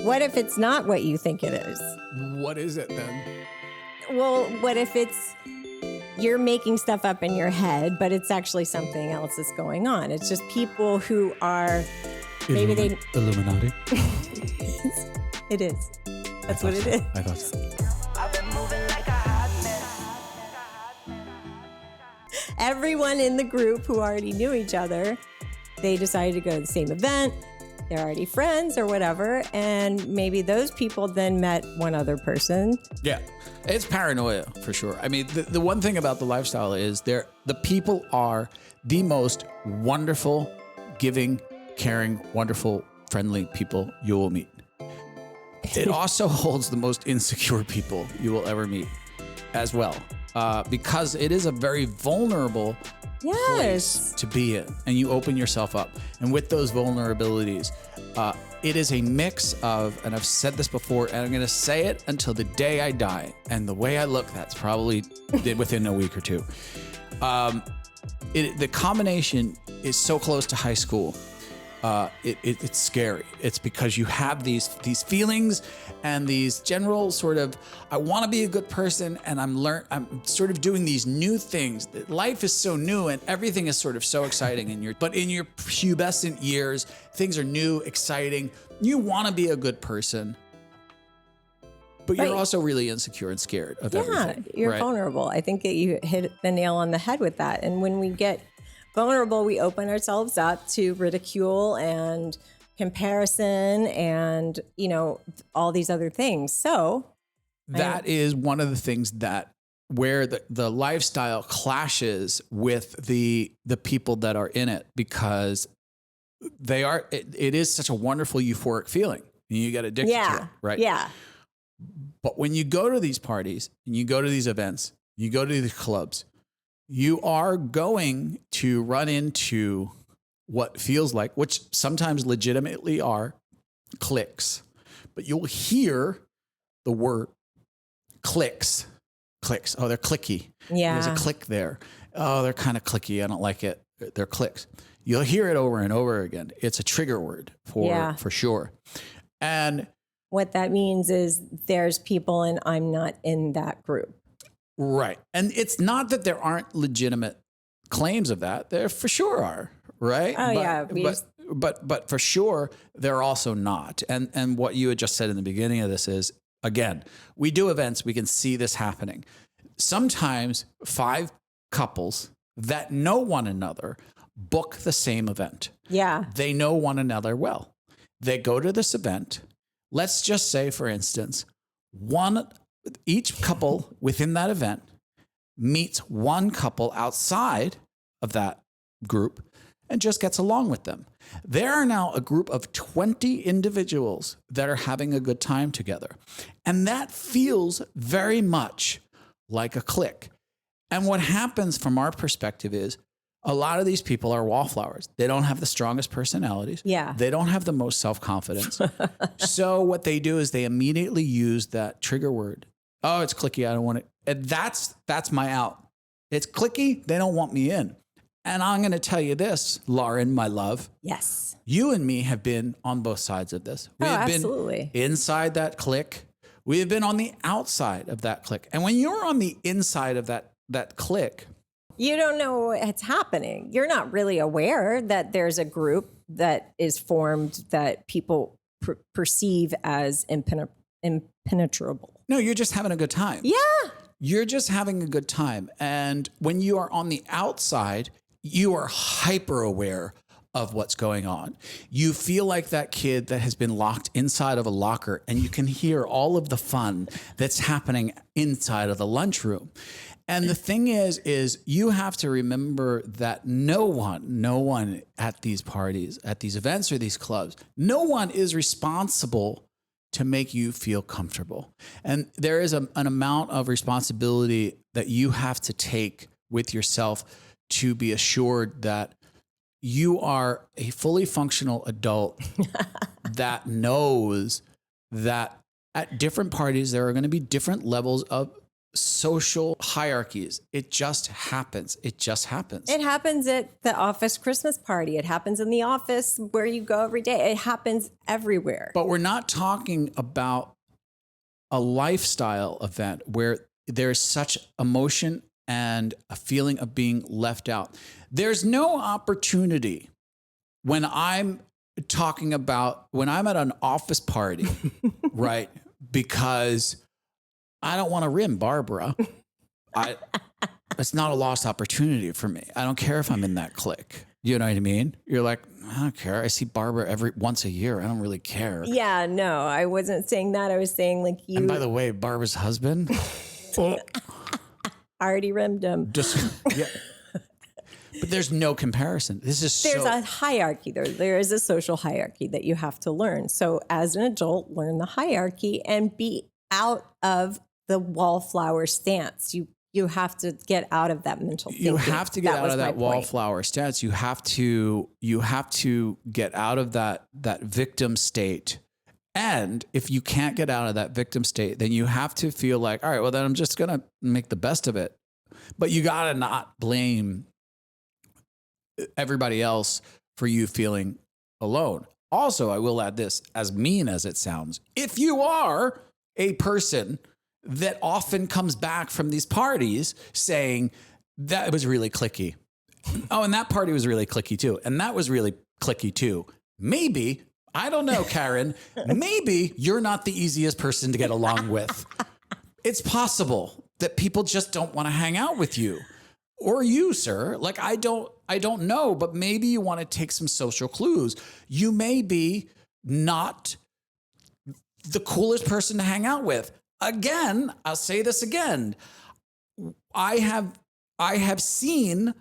What if it's not what you think it is? What is it then? Well, what if it's you're making stuff up in your head, but it's actually something else that's going on? It's just people who are maybe they Illuminati. It is. That's what it is. I thought so. Everyone in the group who already knew each other, they decided to go to the same event. They're already friends or whatever. And maybe those people then met one other person. Yeah, it's paranoia for sure. I mean, the one thing about the lifestyle is the people are the most wonderful, giving, caring, wonderful, friendly people you will meet. It also holds the most insecure people you will ever meet as well, because it is a very vulnerable place to be in, and you open yourself up. And with those vulnerabilities, it is a mix of, and I've said this before, and I'm going to say it until the day I die. And the way I look, that's probably within a week or two. The combination is so close to high school. It's scary. It's because you have these feelings and these general sort of, I want to be a good person, and I'm sort of doing these new things. Life is so new and everything is sort of so exciting but in your pubescent years, things are new, exciting. You want to be a good person, but you're also really insecure and scared of everything. Yeah, you're vulnerable. I think that you hit the nail on the head with that. And when we get vulnerable, we open ourselves up to ridicule and comparison and, all these other things. So that is one of the things where the lifestyle clashes with the people that are in it, because it is such a wonderful euphoric feeling. And you get addicted to it, right? Yeah. But when you go to these parties and you go to these events, you go to these clubs, you are going to run into what feels like, which sometimes legitimately are, cliques. But you'll hear the word cliques. Cliques. Oh, they're cliquey. Yeah. There's a clique there. Oh, they're kind of cliquey. I don't like it. They're cliques. You'll hear it over and over again. It's a trigger word for sure. And what that means is there's people and I'm not in that group. Right. And it's not that there aren't legitimate claims of that. There for sure are, right? Oh, But for sure, they're also not. And what you had just said in the beginning of this is, again, we do events, we can see this happening. Sometimes 5 couples that know one another book the same event. Yeah. They know one another well. They go to this event. Let's just say, for instance, each couple within that event meets one couple outside of that group and just gets along with them. There are now a group of 20 individuals that are having a good time together. And that feels very much like a clique. And what happens from our perspective is a lot of these people are wallflowers. They don't have the strongest personalities. Yeah. They don't have the most self-confidence. So what they do is they immediately use that trigger word. Oh, it's cliquey. I don't want it. And that's my out. It's cliquey. They don't want me in. And I'm going to tell you this, Lauren, my love. Yes. You and me have been on both sides of this. We have absolutely. Been inside that clique. We have been on the outside of that clique. And when you're on the inside of that clique, you don't know what's happening. You're not really aware that there's a group that is formed that people perceive as impenetrable. No, you're just having a good time. Yeah. You're just having a good time. And when you are on the outside, you are hyper aware of what's going on. You feel like that kid that has been locked inside of a locker, and you can hear all of the fun that's happening inside of the lunchroom. And the thing is you have to remember that no one at these parties, at these events or these clubs, no one is responsible to make you feel comfortable. And there is an amount of responsibility that you have to take with yourself to be assured that you are a fully functional adult that knows that at different parties, there are going to be different levels of social hierarchies. It just happens. It just happens. It happens at the office Christmas party. It happens in the office where you go every day. It happens everywhere. But we're not talking about a lifestyle event where there's such emotion and a feeling of being left out. There's no opportunity when I'm talking about when I'm at an office party, right? Because I don't want to rim Barbara. It's not a lost opportunity for me. I don't care if I'm in that clique. You know what I mean? You're like, I don't care. I see Barbara once a year. I don't really care. Yeah, no, I wasn't saying that. I was saying like you. And by the way, Barbara's husband, already rimmed him. yeah. But there's no comparison. There's a hierarchy. There is a social hierarchy that you have to learn. So as an adult, learn the hierarchy and be out of the wallflower stance. You have to get out of that mental thinking. You have to get out of that wallflower stance. You have to get out of that victim state. And if you can't get out of that victim state, then you have to feel like, all right, well, then I'm just going to make the best of it. But you got to not blame everybody else for you feeling alone. Also, I will add this, as mean as it sounds, if you are a person that often comes back from these parties saying that was really cliquey. Oh, and that party was really cliquey too. And that was really cliquey too. Maybe, I don't know, Karen, maybe you're not the easiest person to get along with. It's possible that people just don't want to hang out with you or you, sir. Like, I don't know, but maybe you want to take some social clues. You may be not the coolest person to hang out with. Again, I'll say this again. I have seen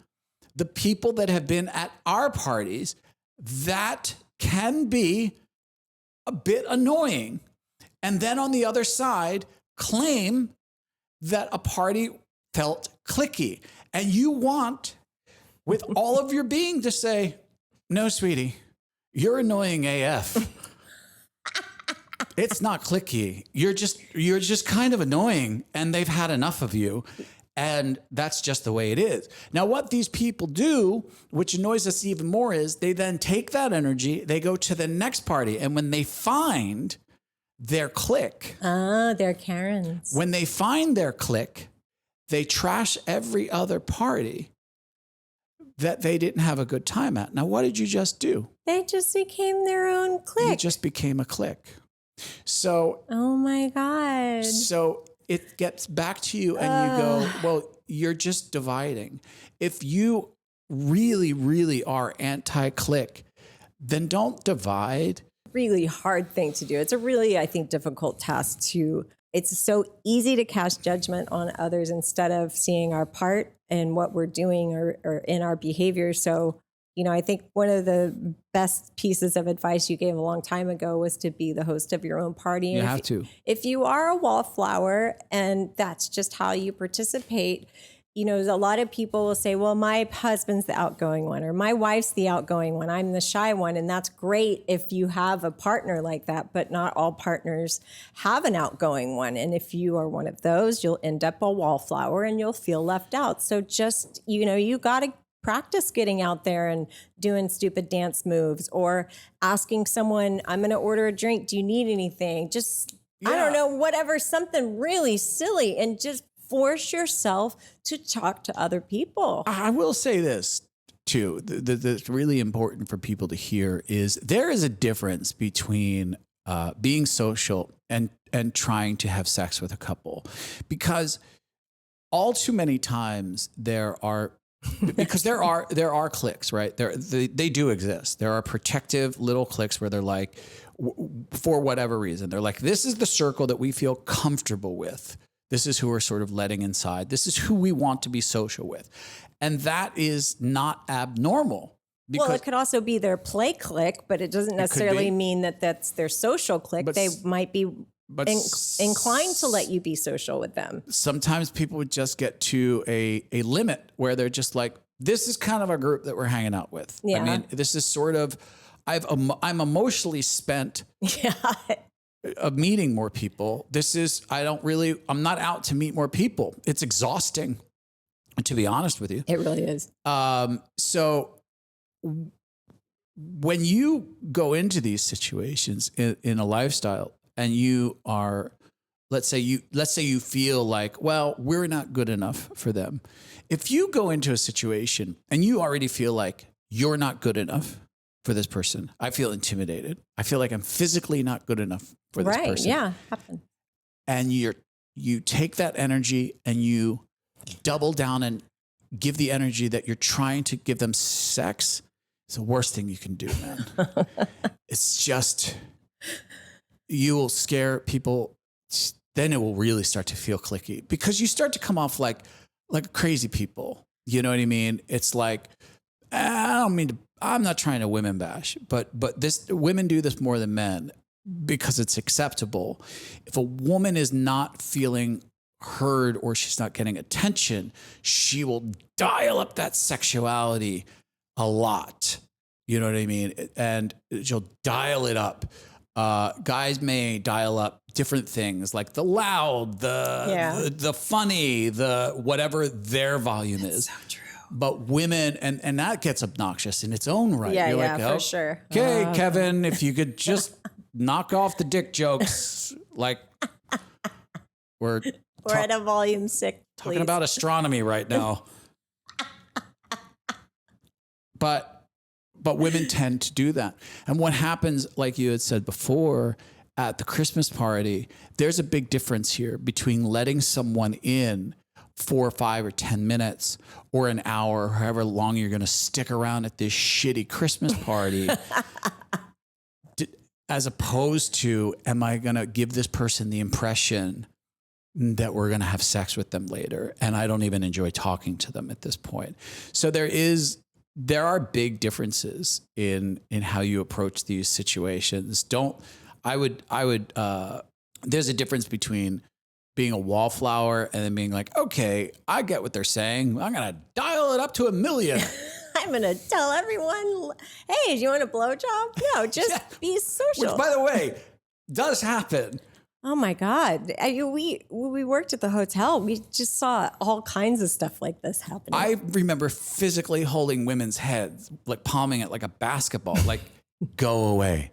the people that have been at our parties that can be a bit annoying. And then on the other side, claim that a party felt cliquey. And you want, with all of your being, to say, no, sweetie, you're annoying AF. It's not cliquey. You're just kind of annoying, and they've had enough of you. And that's just the way it is. Now, what these people do, which annoys us even more, is they then take that energy, they go to the next party. And when they find their clique. Oh, they're Karens. When they find their clique, they trash every other party that they didn't have a good time at. Now, what did you just do? They just became their own clique. You just became a clique. So, oh my God. So it gets back to you and you go, well, you're just dividing. If you really, really are anti-clique, then don't divide. Really hard thing to do. It's a really, I think, difficult task to, it's so easy to cast judgment on others instead of seeing our part in what we're doing or in our behavior. So, you know, I think one of the best pieces of advice you gave a long time ago was to be the host of your own party. You have to. If you are a wallflower and that's just how you participate, you know, a lot of people will say, well, my husband's the outgoing one or my wife's the outgoing one. I'm the shy one. And that's great if you have a partner like that, but not all partners have an outgoing one. And if you are one of those, you'll end up a wallflower and you'll feel left out. So just, you know, you got to practice getting out there and doing stupid dance moves or asking someone, I'm going to order a drink. Do you need anything? Just, I don't know, whatever, something really silly, and just force yourself to talk to other people. I will say this too, that's really important for people to hear is there is a difference between being social and trying to have sex with a couple, because all too many times there are cliques, right? They do exist. There are protective little cliques where they're like, for whatever reason, they're like, this is the circle that we feel comfortable with. This is who we're sort of letting inside. This is who we want to be social with. And that is not abnormal. Well, it could also be their play clique, but it doesn't necessarily mean that that's their social clique. They might be inclined to let you be social with them. Sometimes people would just get to a limit where they're just like, this is kind of a group that we're hanging out with. Yeah. I mean, this is sort of, I'm emotionally spent of meeting more people. I'm not out to meet more people. It's exhausting, to be honest with you. It really is. So when you go into these situations in a lifestyle and you are, let's say you feel like, well, we're not good enough for them. If you go into a situation and you already feel like you're not good enough for this person, I feel intimidated. I feel like I'm physically not good enough for this person. Right, yeah, happens. And you take that energy and you double down and give the energy that you're trying to give them sex. It's the worst thing you can do, man. It's just, you will scare people. Then it will really start to feel cliquey because you start to come off like crazy people. You know what I mean? It's like, I'm not trying to women bash, but women do this more than men because it's acceptable. If a woman is not feeling heard or she's not getting attention, she will dial up that sexuality a lot. You know what I mean? And she'll dial it up. Guys may dial up different things like the loud, the funny, the whatever their volume is. So true. But women, and that gets obnoxious in its own right. Yeah, You're yeah, like, for sure. Okay, Kevin, if you could just knock off the dick jokes, like we're at a volume 6. Talking about astronomy right now. But women tend to do that. And what happens, like you had said before, at the Christmas party, there's a big difference here between letting someone in 4 or 5 or 10 minutes or an hour, or however long you're going to stick around at this shitty Christmas party, as opposed to, am I going to give this person the impression that we're going to have sex with them later? And I don't even enjoy talking to them at this point. So there are big differences in how you approach these situations. There's a difference between being a wallflower and then being like, okay, I get what they're saying. I'm going to dial it up to 1,000,000. I'm going to tell everyone, hey, do you want a blowjob? No, just be social. Which, by the way, does happen. Oh my God. We worked at the hotel. We just saw all kinds of stuff like this happening. I remember physically holding women's heads, like palming it like a basketball, like, go away.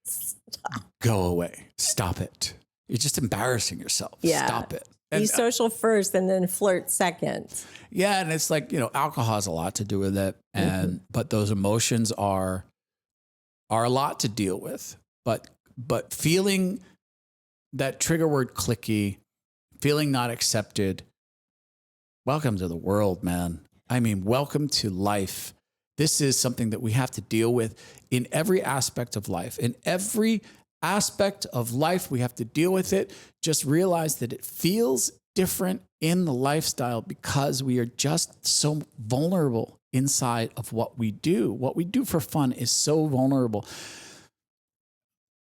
Stop. Go away. Stop it. You're just embarrassing yourself. Yeah. Stop it. Be social first and then flirt second. Yeah. And it's like, alcohol has a lot to do with it. And, but those emotions are a lot to deal with. But feeling that trigger word cliquey, feeling not accepted, welcome to the world, man. I mean, welcome to life. This is something that we have to deal with in every aspect of life. In every aspect of life, we have to deal with it. Just realize that it feels different in the lifestyle because we are just so vulnerable inside of what we do. What we do for fun is so vulnerable.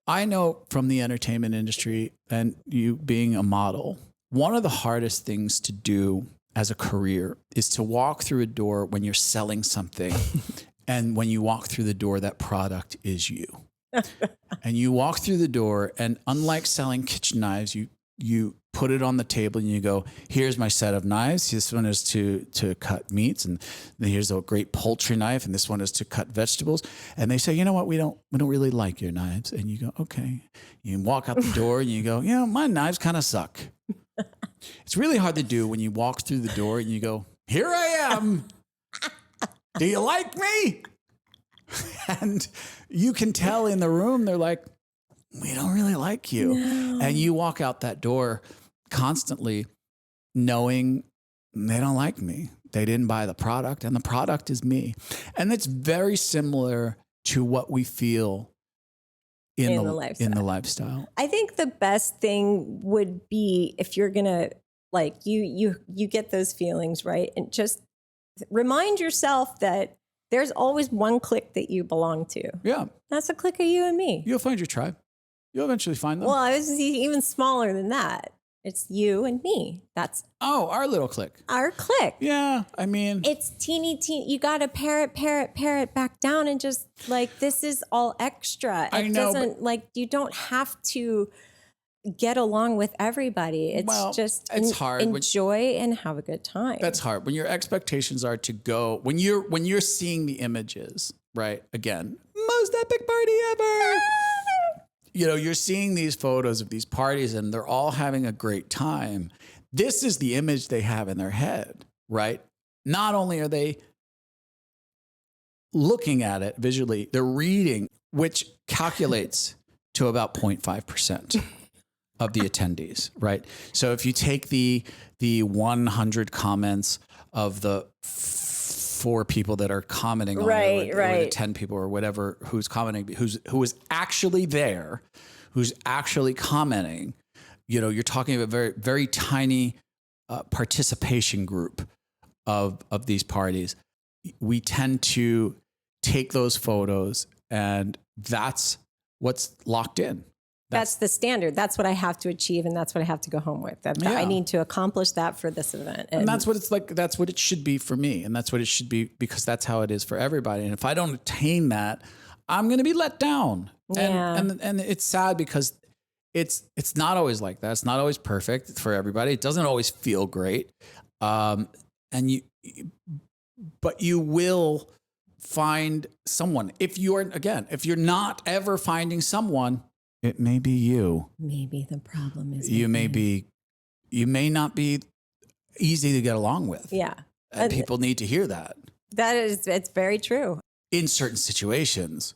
I know from the entertainment industry and you being a model, one of the hardest things to do as a career is to walk through a door when you're selling something. And when you walk through the door, that product is you. And you walk through the door, and unlike selling kitchen knives, you put it on the table and you go, here's my set of knives. This one is to cut meats, and then here's a great poultry knife, and this one is to cut vegetables. And they say, you know what, we don't really like your knives. And you go, okay. You walk out the door and you go, my knives kind of suck. It's really hard to do when you walk through the door and you go, here I am. Do you like me? And you can tell in the room, they're like, we don't really like you. No. And you walk out that door constantly knowing they don't like me. They didn't buy the product, and the product is me. And it's very similar to what we feel in the lifestyle. I think the best thing would be if you're going to, like, you get those feelings, right? And just remind yourself that there's always one clique that you belong to. Yeah. That's a clique of you and me. You'll find your tribe. You'll eventually find them. Well, I was even smaller than that. It's you and me. That's our little clique. Our clique. Yeah, I mean, it's teeny. You got to pare it back down, and just like, this is all extra. I know, doesn't, like, you don't have to get along with everybody. It's just it's hard. Enjoy and have a good time. That's hard. When your expectations are to go, when you're seeing the images, right? Again, most epic party ever. You're seeing these photos of these parties and they're all having a great time. This is the image they have in their head, right? Not only are they looking at it visually, they're reading, which calculates to about 0.5% of the attendees, right? So if you take the 100 comments of the 4 people that are commenting on it, or the 10 people or whatever who's commenting, who is actually there, who's actually commenting, you're talking about a very, very tiny participation group of these parties. We tend to take those photos and that's what's locked in. That's the standard. That's what I have to achieve, and that's what I have to go home with. I need to accomplish that for this event. And that's what it's like. That's what it should be for me. And that's what it should be, because that's how it is for everybody. And if I don't attain that, I'm going to be let down. And it's sad because it's not always like that. It's not always perfect for everybody. It doesn't always feel great. But you will find someone. If you're not ever finding someone, it may be you. Maybe the problem is you may not be easy to get along with. Yeah. And people need to hear that. It's very true. In certain situations,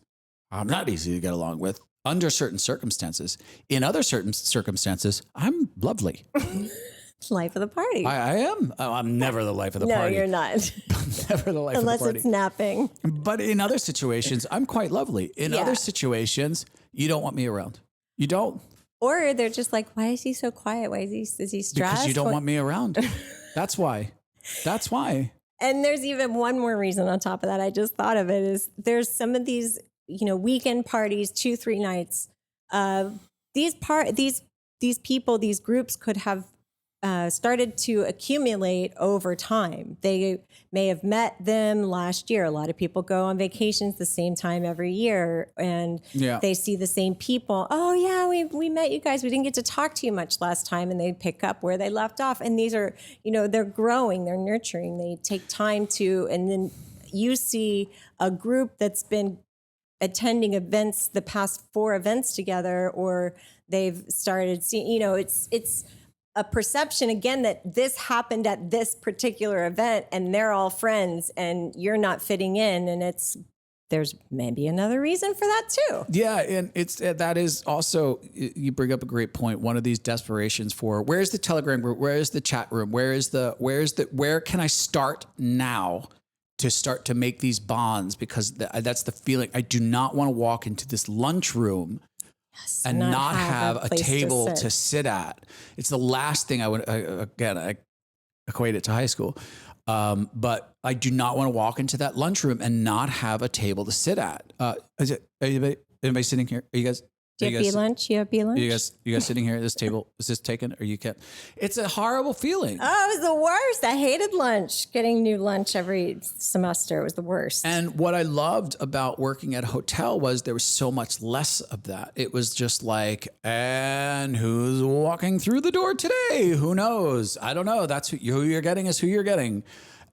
I'm not easy to get along with under certain circumstances. In other certain circumstances, I'm lovely. Life of the party. I am. Oh, I'm never the life of the party. No, you're not. Never the life of the party. Unless it's napping. But in other situations, I'm quite lovely. In other situations, you don't want me around. You don't. Or they're just like, why is he so quiet? Why is he stressed? Because you don't want me around. That's why. That's why. And there's even one more reason on top of that. I just thought of it is there's some of these, weekend parties, 2-3 nights. These people, these groups could have started to accumulate over time. They may have met them last year. A lot of people go on vacations the same time every year, and they see the same people. Oh yeah, we met you guys. We didn't get to talk to you much last time, and they pick up where they left off. And these are, they're growing, they're nurturing. They take time to, and then you see a group that's been attending events, the past 4 events together, or they've started seeing, it's a perception again that this happened at this particular event and they're all friends and you're not fitting in, and there's maybe another reason for that too. Yeah, and that is also, you bring up a great point. One of these desperations for where's the Telegram group, where is the chat room, where can I start now to start to make these bonds, because that's the feeling. I do not want to walk into this lunchroom and not have a table to sit at. It's the last thing I would, I equate it to high school. But I do not want to walk into that lunchroom and not have a table to sit at. Is it anybody sitting here? Are you guys? Do you have B-lunch? You have B-lunch? You guys sitting here at this table? Is this taken or you can't? It's a horrible feeling. Oh, it was the worst. I hated lunch. Getting new lunch every semester was the worst. And what I loved about working at a hotel was there was so much less of that. It was just like, and who's walking through the door today? Who knows? I don't know. That's who you're getting is who you're getting.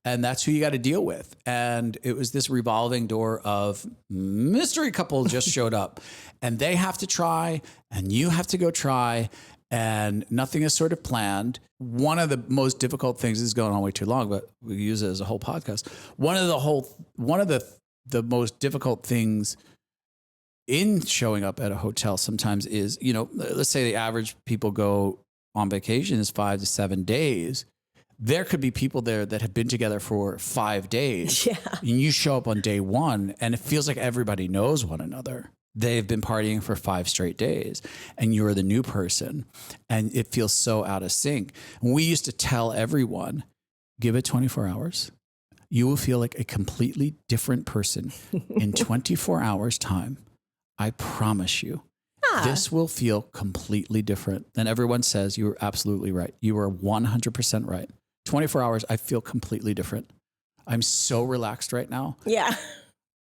And that's who you got to deal with. And it was this revolving door of mystery couple just showed up and they have to try and you have to go try and nothing is sort of planned. One of the most difficult things is going on way too long, but we use it as a whole podcast. One of the most difficult things in showing up at a hotel sometimes is, let's say the average people go on vacation is 5 to 7 days. There could be people there that have been together for 5 days. Yeah. And you show up on day 1 and it feels like everybody knows one another. They've been partying for 5 straight days and you're the new person and it feels so out of sync. And we used to tell everyone, give it 24 hours. You will feel like a completely different person in 24 hours time. I promise you. This will feel completely different. And everyone says you are absolutely right. You are 100% right. 24 hours, I feel completely different. I'm so relaxed right now. Yeah.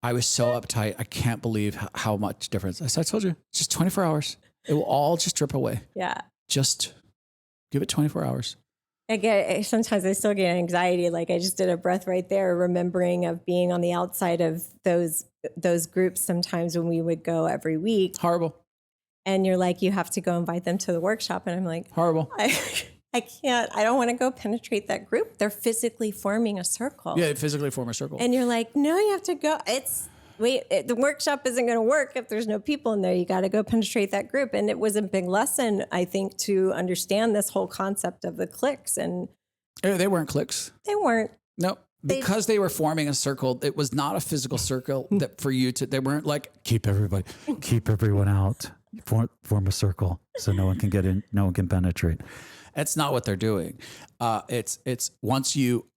I was so uptight. I can't believe how much difference. I told you, just 24 hours. It will all just drip away. Yeah. Just give it 24 hours. Sometimes I still get anxiety. Like I just did a breath right there, remembering of being on the outside of those groups sometimes when we would go every week. Horrible. And you're like, you have to go invite them to the workshop. And I'm like, horrible. I can't, I don't want to go penetrate that group. They're physically forming a circle. Yeah, physically form a circle. And you're like, no, you have to go. The workshop isn't going to work if there's no people in there. You got to go penetrate that group. And it was a big lesson, I think, to understand this whole concept of the cliques. And they weren't cliques. They weren't. No, because they were forming a circle. It was not a physical circle that for you to, they weren't like, keep everyone out, form a circle so no one can get in, no one can penetrate. That's not what they're doing. It's once you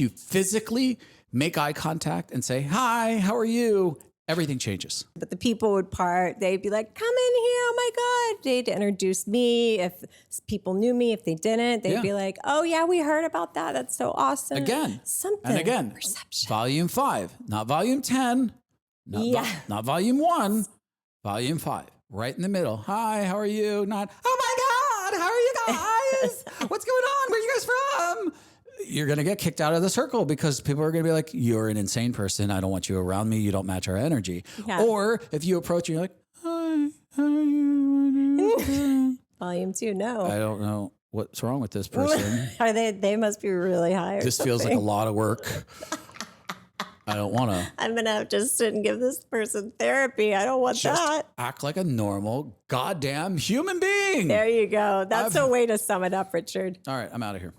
physically make eye contact and say, hi, how are you? Everything changes. But the people would part. They'd be like, come in here. Oh my God. They'd introduce me. If people knew me, if they didn't, they'd be like, oh yeah, we heard about that. That's so awesome. Again. Something. And again, perception. Volume 5, not volume 10, not volume 1, volume 5, right in the middle. Hi, how are you? Not, oh my God, how are you guys? What's going on? Where are you guys from? You're going to get kicked out of the circle because people are going to be like, you're an insane person. I don't want you around me. You don't match our energy. Yeah. Or if you approach and you're like, hi, how are you? Volume 2, no. I don't know what's wrong with this person. They must be really high. This feels like a lot of work. I don't want to. I'm going to have to sit and give this person therapy. I don't want that. Act like a normal goddamn human being. There you go. That's a way to sum it up, Richard. All right, I'm out of here.